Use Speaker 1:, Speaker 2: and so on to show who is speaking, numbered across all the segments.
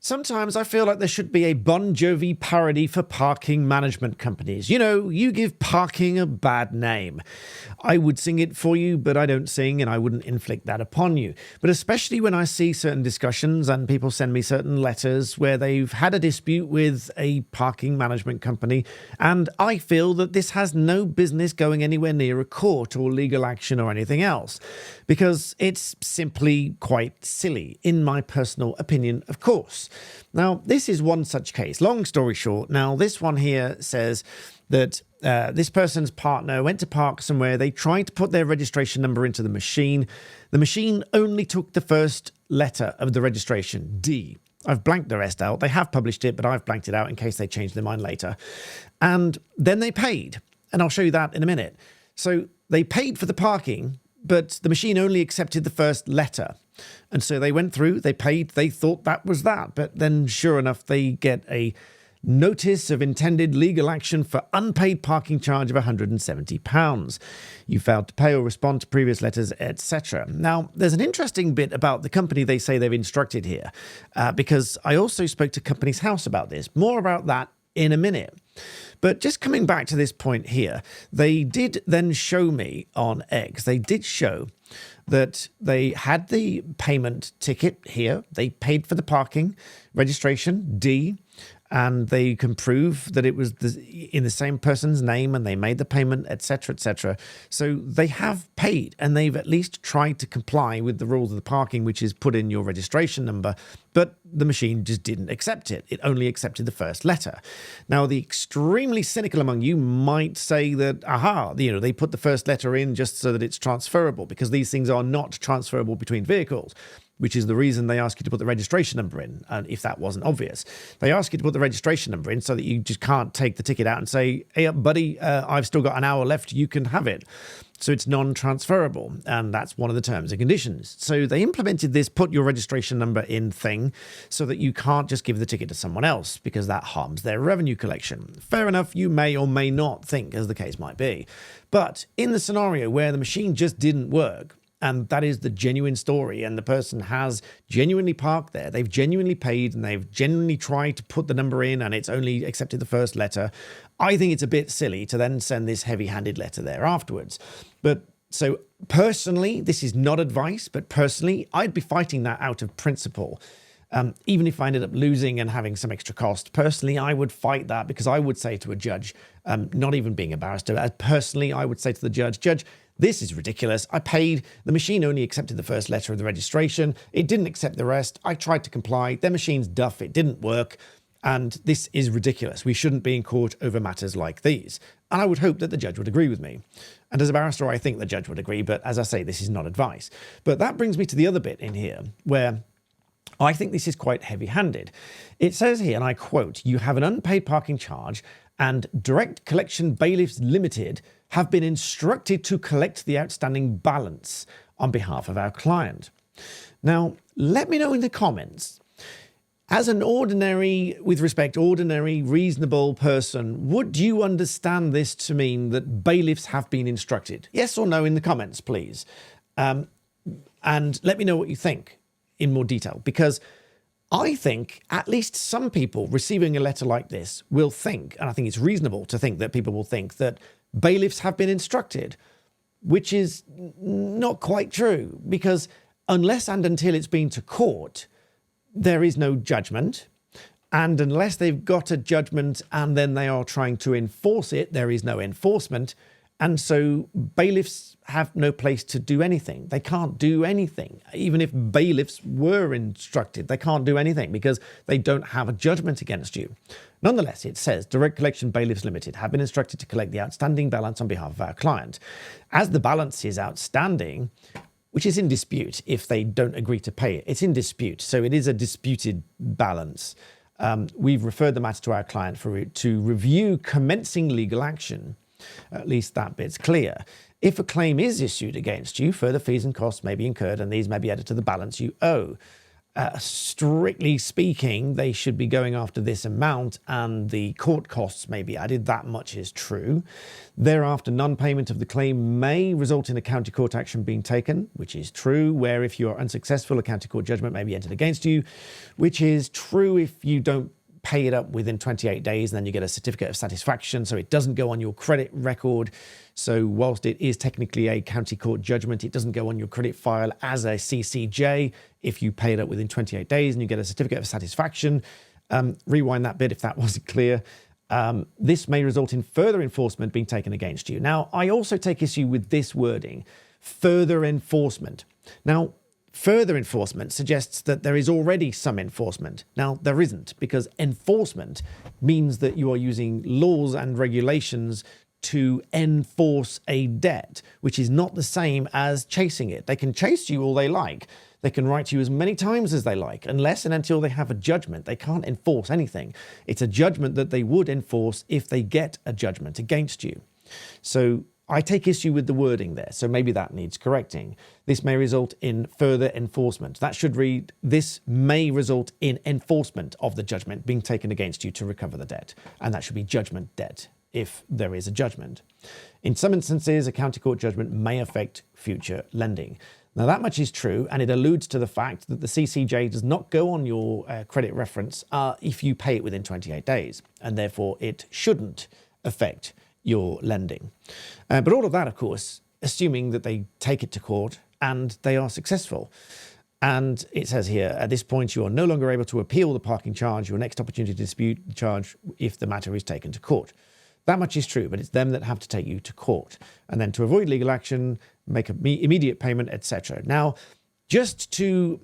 Speaker 1: Sometimes I feel like there should be a Bon Jovi parody for parking management companies. You know, you give parking a bad name. I would sing it for you, but I don't sing and I wouldn't inflict that upon you. But especially when I see certain discussions and people send me certain letters where they've had a dispute with a parking management company, and I feel that this has no business going anywhere near a court or legal action or anything else, because it's simply quite silly, in my personal opinion, of course. Now, this is one such case. Long story short, now this one here says that this person's partner went to park somewhere. They tried to put their registration number into the machine. The machine only took the first letter of the registration, D. I've blanked the rest out. They have published it, but I've blanked it out in case they change their mind later. And then they paid, and I'll show you that in a minute. So they paid for the parking, but the machine only accepted the first letter. And so they went through, they paid, they thought that was that. But then sure enough, they get a notice of intended legal action for unpaid parking charge of £170. You failed to pay or respond to previous letters, etc. Now, there's an interesting bit about the company they say they've instructed here, because I also spoke to Companies House about this. More about that in a minute. But just coming back to this point here, they did then show me on X, they did show that they had the payment ticket here. They paid for the parking, registration, D, and they can prove that it was in the same person's name and they made the payment, etc., etc. So they have paid and they've at least tried to comply with the rules of the parking, which is put in your registration number, but the machine just didn't accept it. It only accepted the first letter. Now, the extremely cynical among you might say that, they put the first letter in just so that it's transferable, because these things are not transferable between vehicles, which is the reason they ask you to put the registration number in. And if that wasn't obvious, they ask you to put the registration number in so that you just can't take the ticket out and say, hey, buddy, I've still got an hour left, you can have it. So it's non-transferable, and that's one of the terms and conditions. So they implemented this put your registration number in thing so that you can't just give the ticket to someone else, because that harms their revenue collection. Fair enough, you may or may not think, as the case might be. But in the scenario where the machine just didn't work, and that is the genuine story, and the person has genuinely parked there, they've genuinely paid, and they've genuinely tried to put the number in, and it's only accepted the first letter, I think it's a bit silly to then send this heavy-handed letter there afterwards. But so personally, this is not advice, but personally, I'd be fighting that out of principle. Even if I ended up losing and having some extra cost, personally, I would fight that, because I would say to a judge, not even being a barrister, personally, I would say to the judge, this is ridiculous. I paid. The machine only accepted the first letter of the registration. It didn't accept the rest. I tried to comply. Their machine's duff. It didn't work. And this is ridiculous. We shouldn't be in court over matters like these. And I would hope that the judge would agree with me. And as a barrister, I think the judge would agree. But as I say, this is not advice. But that brings me to the other bit in here where I think this is quite heavy-handed. It says here, and I quote, "You have an unpaid parking charge and Direct Collection Bailiffs Limited have been instructed to collect the outstanding balance on behalf of our client." Now, let me know in the comments, as an ordinary, reasonable person, would you understand this to mean that bailiffs have been instructed? Yes or no in the comments, please. And let me know what you think in more detail, because I think at least some people receiving a letter like this will think, and I think it's reasonable to think that people will think that bailiffs have been instructed, which is not quite true, because unless and until it's been to court, there is no judgment. And unless they've got a judgment and then they are trying to enforce it, there is no enforcement. And so bailiffs have no place to do anything. They can't do anything. Even if bailiffs were instructed, they can't do anything because they don't have a judgment against you. Nonetheless, it says, Direct Collection Bailiffs Limited have been instructed to collect the outstanding balance on behalf of our client. As the balance is outstanding, which is in dispute if they don't agree to pay it, it's in dispute. So it is a disputed balance. We've referred the matter to our client to review commencing legal action. At least that bit's clear. If a claim is issued against you, further fees and costs may be incurred, and these may be added to the balance you owe. strictly speaking, they should be going after this amount, and the court costs may be added. That much is true. Thereafter, non-payment of the claim may result in a county court action being taken, which is true, where if you are unsuccessful, a county court judgment may be entered against you, which is true if you don't pay it up within 28 days, and then you get a certificate of satisfaction, so it doesn't go on your credit record. So whilst it is technically a county court judgment, it doesn't go on your credit file as a CCJ if you pay it up within 28 days and you get a certificate of satisfaction. Rewind that bit if that wasn't clear. This may result in further enforcement being taken against you. Now, I also take issue with this wording, further enforcement. Now, further enforcement suggests that there is already some enforcement. Now, there isn't, because enforcement means that you are using laws and regulations to enforce a debt, which is not the same as chasing it. They can chase you all they like. They can write to you as many times as they like, unless and until they have a judgment. They can't enforce anything. It's a judgment that they would enforce if they get a judgment against you. So I take issue with the wording there, so maybe that needs correcting. This may result in further enforcement. That should read, this may result in enforcement of the judgment being taken against you to recover the debt. And that should be judgment debt, if there is a judgment. In some instances, a county court judgment may affect future lending. Now, that much is true, and it alludes to the fact that the CCJ does not go on your credit reference if you pay it within 28 days, and therefore it shouldn't affect your lending. But all of that, of course, assuming that they take it to court and they are successful. And it says here, at this point, you are no longer able to appeal the parking charge. Your next opportunity to dispute the charge if the matter is taken to court. That much is true, but it's them that have to take you to court. And then to avoid legal action, make an immediate payment, etc. Now, just to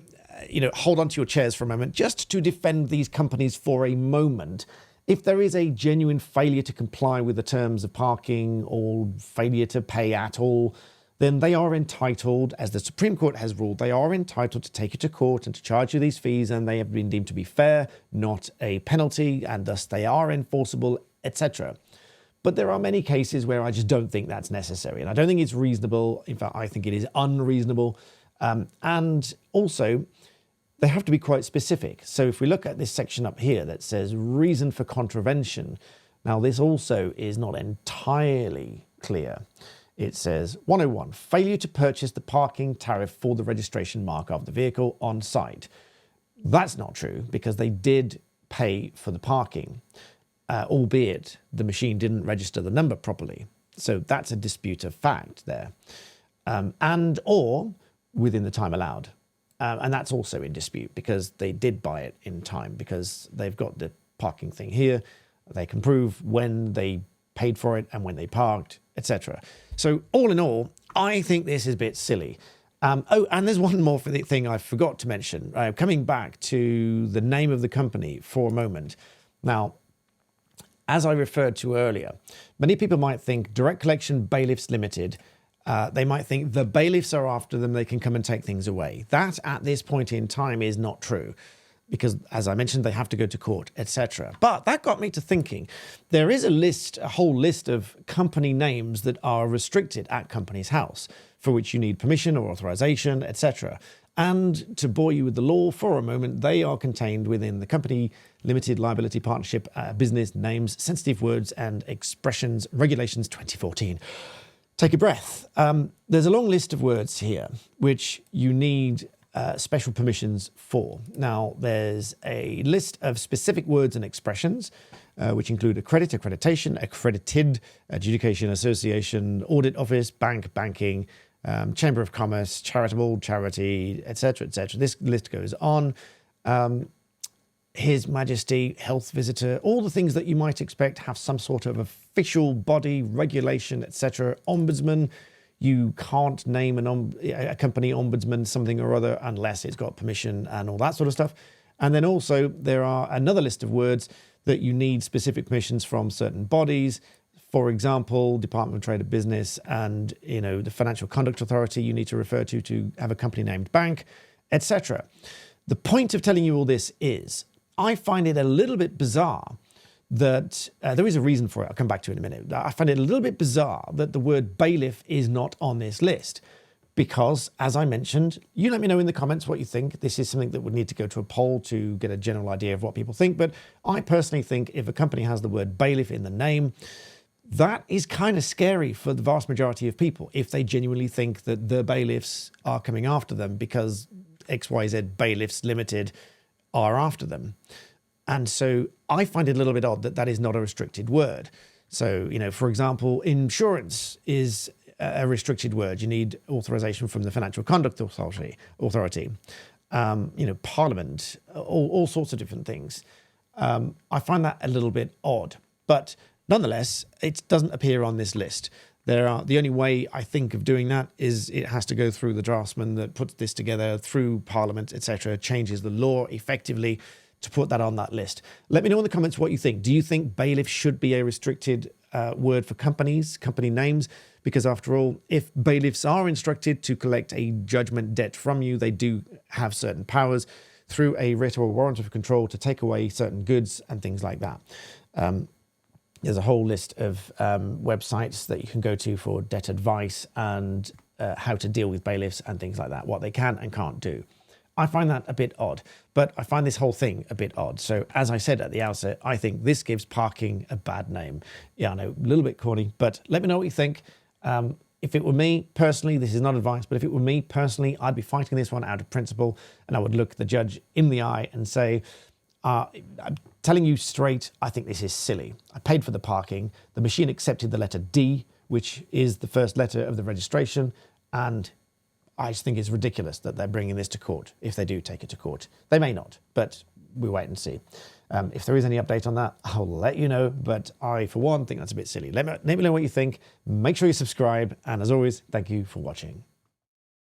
Speaker 1: hold on to your chairs for a moment, just to defend these companies for a moment, if there is a genuine failure to comply with the terms of parking or failure to pay at all, then they are entitled, as the Supreme Court has ruled, they are entitled to take you to court and to charge you these fees, and they have been deemed to be fair, not a penalty, and thus they are enforceable, etc. But there are many cases where I just don't think that's necessary, and I don't think it's reasonable. In fact, I think it is unreasonable. And also, they have to be quite specific. So if we look at this section up here that says reason for contravention, now this also is not entirely clear. It says 101, failure to purchase the parking tariff for the registration mark of the vehicle on site. That's not true, because they did pay for the parking, albeit the machine didn't register the number properly. So that's a dispute of fact there. And or within the time allowed. And that's also in dispute, because they did buy it in time, because they've got the parking thing here. They can prove when they paid for it and when they parked, etc. So all in all, I think this is a bit silly. Oh, and there's one more thing I forgot to mention. Coming back to the name of the company for a moment. Now, as I referred to earlier, many people might think Direct Collection Bailiffs Limited. They might think the bailiffs are after them, they can come and take things away. That, at this point in time, is not true, because, as I mentioned, they have to go to court, etc. But that got me to thinking. There is a whole list of company names that are restricted at Companies House, for which you need permission or authorization, etc. And to bore you with the law for a moment, they are contained within the Company Limited Liability Partnership Business Names, Sensitive Words and Expressions Regulations 2014. Take a breath. There's a long list of words here which you need special permissions for. Now, there's a list of specific words and expressions, which include accreditation, accredited, adjudication, association, audit office, banking, chamber of commerce, charitable, charity, etc., etc. This list goes on. His Majesty, health visitor, all the things that you might expect have some sort of official body, regulation, etc. Ombudsman, you can't name a company ombudsman something or other unless it's got permission and all that sort of stuff. And then also there are another list of words that you need specific permissions from certain bodies. For example, Department of Trade and Business and the Financial Conduct Authority you need to refer to have a company named bank, etc. The point of telling you all this is, I find it a little bit bizarre that, there is a reason for it, I'll come back to it in a minute. I find it a little bit bizarre that the word bailiff is not on this list, Because, as I mentioned, you let me know in the comments what you think. This is something that would need to go to a poll to get a general idea of what people think. But I personally think if a company has the word bailiff in the name, that is kind of scary for the vast majority of people if they genuinely think that the bailiffs are coming after them because XYZ Bailiffs Limited are after them. And so I find it a little bit odd that that is not a restricted word. So, for example, insurance is a restricted word. You need authorization from the Financial Conduct Authority, Parliament, all sorts of different things. I find that a little bit odd, but nonetheless, it doesn't appear on this list. The only way I think of doing that is it has to go through the draftsman that puts this together through Parliament, etc., changes the law effectively to put that on that list. Let me know in the comments what you think. Do you think bailiff should be a restricted word for companies, company names? Because after all, if bailiffs are instructed to collect a judgment debt from you, they do have certain powers through a writ or warrant of control to take away certain goods and things like that. There's a whole list of websites that you can go to for debt advice and how to deal with bailiffs and things like that, what they can and can't do. I find that a bit odd, but I find this whole thing a bit odd. So as I said at the outset, I think this gives parking a bad name. Yeah, I know, a little bit corny, but let me know what you think. If it were me personally, this is not advice, but if it were me personally, I'd be fighting this one out of principle, and I would look the judge in the eye and say, I'm telling you straight, I think this is silly. I paid for the parking. The machine accepted the letter D, which is the first letter of the registration, and I just think it's ridiculous that they're bringing this to court, if they do take it to court. They may not, but we'll wait and see. If there is any update on that, I'll let you know, but I, for one, think that's a bit silly. Let me know what you think. Make sure you subscribe, and as always, thank you for watching.